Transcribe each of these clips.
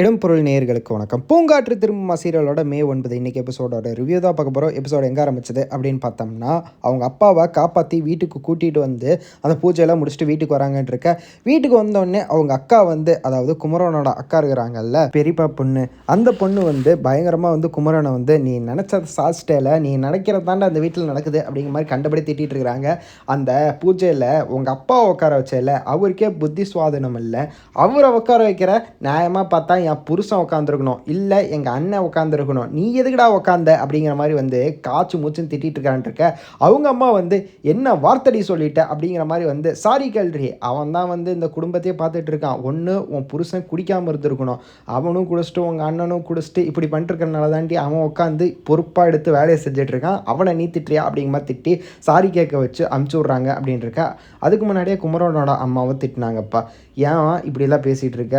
இடம்பொருள் நேயர்களுக்கு வணக்கம். பூங்காற்று திரும்புமா சீரியலோட மே 9 இன்னைக்கு எபிசோடோட ரிவ்யூ தான் பார்க்க போகிறோம். எபிசோடு எங்கே ஆரம்பிச்சது அப்படின்னு பார்த்தோம்னா, அவங்க அப்பாவை காப்பாற்றி வீட்டுக்கு கூட்டிகிட்டு வந்து அந்த பூஜையெல்லாம் முடிச்சுட்டு வீட்டுக்கு வராங்கன்னு இருக்க. வீட்டுக்கு வந்தோடனே அவங்க அக்கா வந்து, அதாவது குமரனோட அக்கா இருக்கிறாங்கல்ல, பெரியப்பா பொண்ணு, அந்த பொண்ணு வந்து பயங்கரமாக வந்து குமரனை வந்து நீ நினச்சது சாதிச்சிட்டேல, நீ நினைக்கிறது தாண்டா அந்த வீட்டில் நடக்குது அப்படிங்கிற மாதிரி கண்டபடி திட்டிகிட்டு இருக்கிறாங்க. அந்த பூஜையில் உங்கள் அப்பாவை உட்கார வச்சேல, அவருக்கே புத்தி சுவாதனம் இல்லை, அவரை உட்கார வைக்கிற, நியாயமாக பார்த்தா என் புருஷன் உட்காந்துருக்கணும், இல்லை எங்கள் அண்ணன் உட்காந்துருக்கணும், நீ எதுக்குடா உட்காந்த அப்படிங்கிற மாதிரி வந்து காய்ச்சி மூச்சுன்னு திட்டிகிட்டு இருக்கான்ட்டு இருக்க. அவங்க அம்மா வந்து என்ன வார்த்தடி சொல்லிட்ட அப்படிங்கிற மாதிரி வந்து சாரி கேள்றி, அவன் தான் வந்து இந்த குடும்பத்தையே பார்த்துட்டு இருக்கான், ஒன்று உன் புருஷன் குடிக்காமல் இருந்திருக்கணும், அவனும் குடிச்சிட்டு உங்கள் அண்ணனும் குடிச்சிட்டு இப்படி பண்ணிட்டுருக்கனால தாண்டி அவன் உட்காந்து பொறுப்பாக எடுத்து வேலையை செஞ்சுட்டு இருக்கான், அவனை நீ திட்டுறியா அப்படிங்கிற மாதிரி திட்டி சாரி கேட்க வச்சு அமுச்சு விட்றாங்க அப்படின்னு இருக்கா. அதுக்கு முன்னாடியே குமரனோட அம்மாவை திட்டினாங்கப்பா, ஏன் இப்படிலாம் பேசிகிட்டு இருக்க,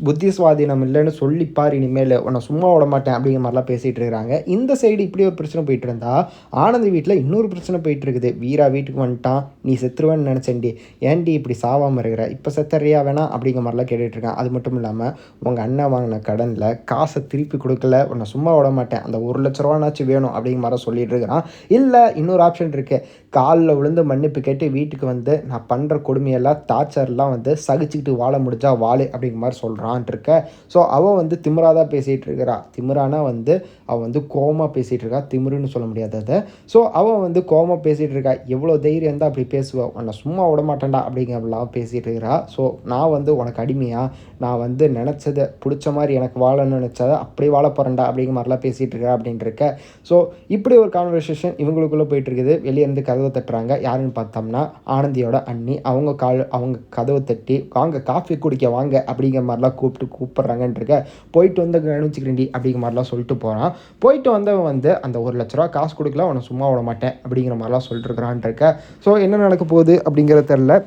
புத்தி சுவாதீனம் இல்லைன்னு சொல்லிப்பார், இனிமேல் உன்னை சும்மா விட மாட்டேன் அப்படிங்கிற மாதிரிலாம் பேசிகிட்டு இருக்கிறாங்க. இந்த சைடு இப்படி ஒரு பிரச்சனை போயிட்டு இருந்தா, ஆனந்தி வீட்டில் இன்னொரு பிரச்சனை போயிட்டு இருக்குது. வீரா வீட்டுக்கு வந்துட்டான், நீ செத்துருவேன்னு நினச்சேன்டி, ஏன்டி இப்படி சாவாமல் இருக்கிற, இப்போ செத்தறியா வேணாம் அப்படிங்கிற மாதிரிலாம் கேட்டுட்ருக்கான். அது மட்டும் இல்லாமல் உங்கள் அண்ணன் வாங்கின கடனில் காசை திருப்பி கொடுக்கல, உன்னை சும்மா விட மாட்டேன், அந்த 1,00,000 வேணும் அப்படிங்கிற மாதிரி சொல்லிட்டு இருக்கிறான். இல்லை இன்னொரு ஆப்ஷன் இருக்குது, காலில் விழுந்து மன்னிப்பு கேட்டு வீட்டுக்கு வந்து நான் பண்ணுற கொடுமையெல்லாம் டார்ச்சர்லாம் வந்து சகிச்சுக்கிட்டு வாழ முடிஞ்சா வாழு அப்படிங்கிற மாதிரி சொல்கிறான் இருக்க. ஸோ அவள் வந்து திமிராக தான் பேசிகிட்டு இருக்கிறா. திமிரானா வந்து அவள் வந்து கோவமாக பேசிகிட்டு இருக்கா, திமிருன்னு சொல்ல முடியாது அதை. ஸோ அவள் வந்து கோவமாக பேசிகிட்டு இருக்கா, எவ்வளோ தைரியம் இருந்தால் அப்படி பேசுவேன், உன்னை சும்மா விட மாட்டேன்டா அப்படிங்கிறலாம் பேசிகிட்டு இருக்கிறா. ஸோ நான் வந்து உனக்கு அடிமையா, நான் வந்து நினச்சதை பிடிச்ச மாதிரி எனக்கு வாழணும்னு நினச்சதை அப்படி வாழ போகிறேன்டா அப்படிங்கிற மாதிரிலாம் பேசிகிட்டு இருக்கா அப்படின்ட்டு இருக்க. ஸோ இப்படி ஒரு கான்வர்சேஷன் இவங்களுக்குள்ளே போயிட்டு இருக்குது. வெளியே இருந்து கதவை தட்டுறாங்க. யாருன்னு பார்த்தோம்னா ஆனந்தியோட அண்ணி. அவங்க கதவை தட்டி வாங்க காஃபி குடிக்க வாங்க அப்படிங்கிற மாதிரிலாம் கூப்பிட்றாங்கன்னு இருக்க. போயிட்டு வந்து கவனிச்சுக்கிறேன்டி அப்படிங்கிற மாதிரிலாம் சொல்லிட்டு போகிறான். போயிட்டு வந்தவன் வந்து அந்த 1,00,000 காசு கொடுக்கல, அவனை சும்மா விட மாட்டேன் அப்படிங்கிற மாதிரிலாம் சொல்லிட்டு இருக்கிறான் இருக்க. ஸோ என்ன நடக்க போகுது அப்படிங்கிறது தெரில.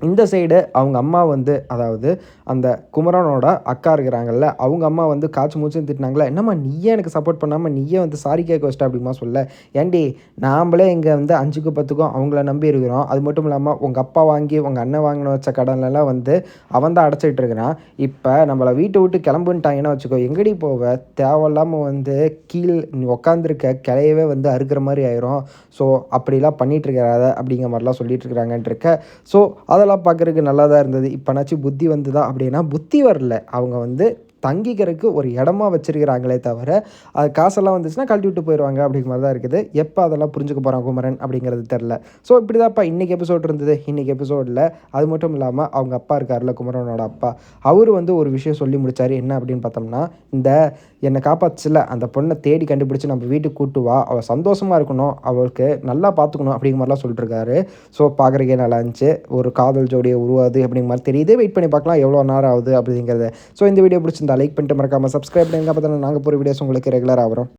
இந்த சைடு அவங்க அம்மா வந்து, அதாவது அந்த குமரனோட அக்கா இருக்கிறாங்கல்ல, அவங்க அம்மா வந்து காய்ச்சி மூச்சுன்னு திட்டினாங்களே, என்னம்மா நீயே எனக்கு சப்போர்ட் பண்ணாமல் நீயே வந்து சாரி கேட்க வச்சிட்ட அப்படிமா சொல்ல. ஏன்டி நாம்ளே இங்கே வந்து 5க்கு 10க்கும் அவங்கள நம்பி இருக்கிறோம். அது மட்டும் இல்லாமல் உங்கள் அப்பா வாங்கி உங்கள் அண்ணன் வாங்கின வச்ச கடன்லாம் வந்து அவன் தான் அடைச்சிட்டு இருக்கிறான். இப்போ நம்மளை வீட்டை விட்டு கிளம்புன்ட்டாங்கன்னா வச்சுக்கோ, எங்கடி போவ, தேவையில்லாமல் வந்து நீ உட்காந்துருக்க கிளையவே வந்து அறுக்கிற மாதிரி ஆயிரும். ஸோ அப்படிலாம் பண்ணிகிட்டு இருக்கிறாத அப்படிங்கிற மாதிரிலாம் சொல்லிட்டு இருக்கிறாங்கன்ட்டு இருக்க. ஸோ அதெல்லாம் பார்க்குறதுக்கு நல்லா தான் இருந்தது. இப்போனாச்சும் புத்தி வந்துதா அப்படின்னா புத்தி வரல. அவங்க வந்து தங்கிக்கிறதுக்கு ஒரு இடமா வச்சிருக்கிறாங்களே தவிர, அது காசெல்லாம் வந்துச்சுன்னா கழட்டி விட்டு போயிடுவாங்க அப்படிங்கிற மாதிரி தான் இருக்குது. எப்போ அதெல்லாம் புரிஞ்சுக்க போகிறான் குமரன் அப்படிங்கிறது தெரில. ஸோ இப்படி தான்ப்பா இன்றைக்கி எபிசோட் இருந்தது. இன்றைக்கி எபிசோடில் அது மட்டும் இல்லாமல் அவங்க அப்பா இருக்கார்ல, குமரனோட அப்பா, அவர் வந்து ஒரு விஷயம் சொல்லி முடித்தார். என்ன அப்படின்னு பார்த்தோம்னா, இந்த என்னை காப்பாற்றுல அந்த பொண்ணை தேடி கண்டுபிடிச்சி நம்ம வீட்டுக்கு கூட்டு வா, அவள் சந்தோஷமாக இருக்கணும், அவளுக்கு நல்லா பார்த்துக்கணும் அப்படிங்கிற மாதிரிலாம் சொல்லிட்டுருக்காரு. ஸோ பார்க்குறக்கே நல்லா இருந்துச்சு. ஒரு காதல் ஜோடியை உருவாது அப்படிங்கிற மாதிரி தெரியுது. வெயிட் பண்ணி பார்க்கலாம் எவ்வளோ நேரம் ஆகுது அப்படிங்கிறது. ஸோ இந்த வீடியோ பிடிச்சிருந்தா லைக் பண்ணிட்டு மறக்காமல் சப்ஸ்கிரைப் பண்ணுங்க. அப்போ தான் நாங்கள் போகிற வீடியோஸ் உங்களுக்கு ரெகுலராக வரும்.